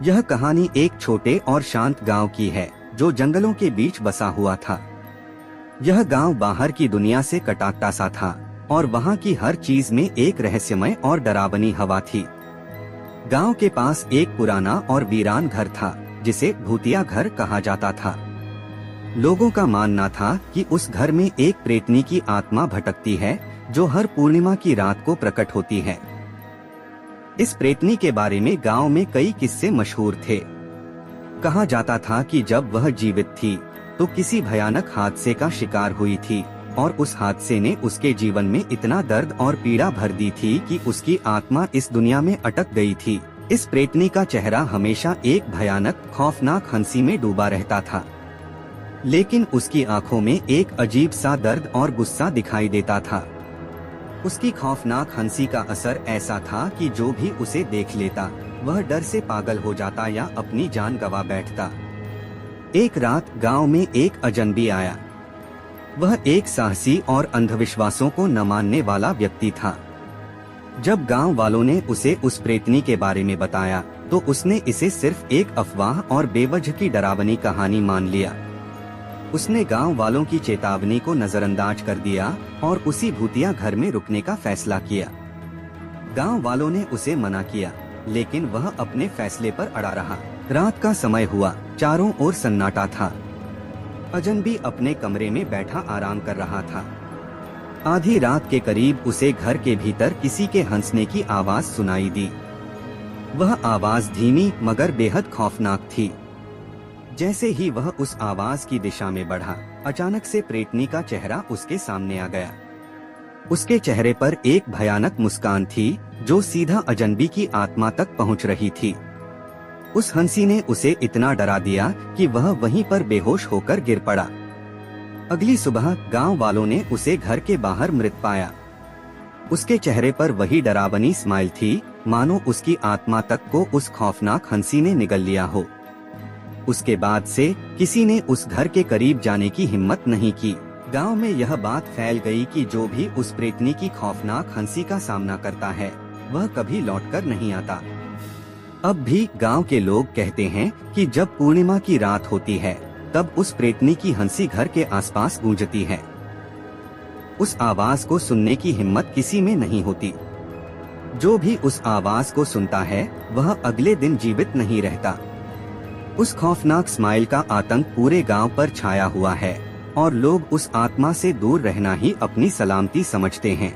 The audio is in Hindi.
यह कहानी एक छोटे और शांत गांव की है जो जंगलों के बीच बसा हुआ था। यह गांव बाहर की दुनिया से कटाकटा सा था और वहां की हर चीज में एक रहस्यमय और डरावनी हवा थी। गांव के पास एक पुराना और वीरान घर था जिसे भूतिया घर कहा जाता था। लोगों का मानना था कि उस घर में एक प्रेतनी की आत्मा भटकती है जो हर पूर्णिमा की रात को प्रकट होती है। इस प्रेतनी के बारे में गांव में कई किस्से मशहूर थे। कहा जाता था कि जब वह जीवित थी तो किसी भयानक हादसे का शिकार हुई थी और उस हादसे ने उसके जीवन में इतना दर्द और पीड़ा भर दी थी कि उसकी आत्मा इस दुनिया में अटक गई थी। इस प्रेतनी का चेहरा हमेशा एक भयानक खौफनाक हंसी में डूबा रहता था, लेकिन उसकी आंखों में एक अजीब सा दर्द और गुस्सा दिखाई देता था। उसकी खौफनाक हंसी का असर ऐसा था कि जो भी उसे देख लेता वह डर से पागल हो जाता या अपनी जान गंवा बैठता। एक रात गांव में एक अजनबी आया। वह एक साहसी और अंधविश्वासों को न मानने वाला व्यक्ति था। जब गांव वालों ने उसे उस प्रेतनी के बारे में बताया तो उसने इसे सिर्फ एक अफवाह और बेवजह की डरावनी कहानी मान लिया। उसने गांव वालों की चेतावनी को नजरअंदाज कर दिया और उसी भूतिया घर में रुकने का फैसला किया। गांव वालों ने उसे मना किया, लेकिन वह अपने फैसले पर अड़ा रहा। रात का समय हुआ, चारों ओर सन्नाटा था। अजनबी अपने कमरे में बैठा आराम कर रहा था। आधी रात के करीब उसे घर के भीतर किसी के हंसने की आवाज सुनाई दी। वह आवाज धीमी मगर बेहद खौफनाक थी। जैसे ही वह उस आवाज की दिशा में बढ़ा, अचानक से प्रेतनी का चेहरा उसके सामने आ गया। उसके चेहरे पर एक भयानक मुस्कान थी जो सीधा अजनबी की आत्मा तक पहुंच रही थी। उस हंसी ने उसे इतना डरा दिया कि वह वहीं पर बेहोश होकर गिर पड़ा। अगली सुबह गांव वालों ने उसे घर के बाहर मृत पाया। उसके चेहरे पर वही डरावनी स्माइल थी, मानो उसकी आत्मा तक को उस खौफनाक हंसी ने निगल लिया हो। उसके बाद से किसी ने उस घर के करीब जाने की हिम्मत नहीं की। गांव में यह बात फैल गई कि जो भी उस प्रेतनी की खौफनाक हंसी का सामना करता है वह कभी लौटकर नहीं आता। अब भी गांव के लोग कहते हैं कि जब पूर्णिमा की रात होती है तब उस प्रेतनी की हंसी घर के आसपास गूंजती है। उस आवाज को सुनने की हिम्मत किसी में नहीं होती। जो भी उस आवाज को सुनता है वह अगले दिन जीवित नहीं रहता। उस खौफनाक स्माइल का आतंक पूरे गांव पर छाया हुआ है और लोग उस आत्मा से दूर रहना ही अपनी सलामती समझते हैं।